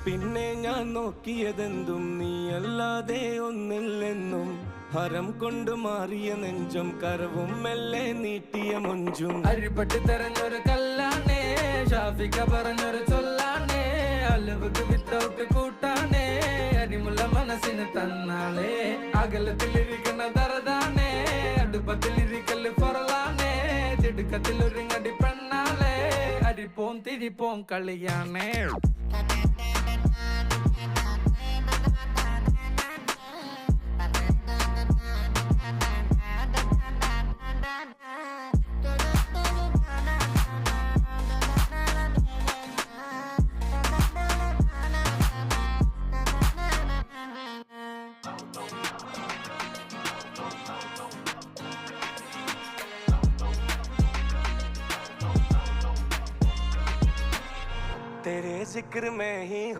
പിന്നെ ഞാൻ നോക്കിയതെന്തും നീയല്ലാതെ ഒന്നില്ലെന്നും ഹരം കൊണ്ട് മാറിയ നെഞ്ചും കരവും മെല്ലെ നീട്ടിയ മൊഞ്ചും അരിപ്പട്ടി തെരഞ്ഞൊരു കല്ലാണേ ഷാഫിക്ക പറഞ്ഞൊരു ചൊല്ലാണേ അലവുക്ക് വിത്തൗട്ട് കൂട്ടാണേ അരിമുള്ള മനസ്സിന് തന്നാളേ അകലത്തിലിരിക്കുന്ന ദറതാണേ അടുപ്പത്തിലിരിക്കല് പൊറലാണേ തിടുക്കത്തിലൊരുങ്ങടി പെണ്ണാളേ അരിപ്പോം തിരിപ്പോം കളിയാണേ तेरे जिक्र में ही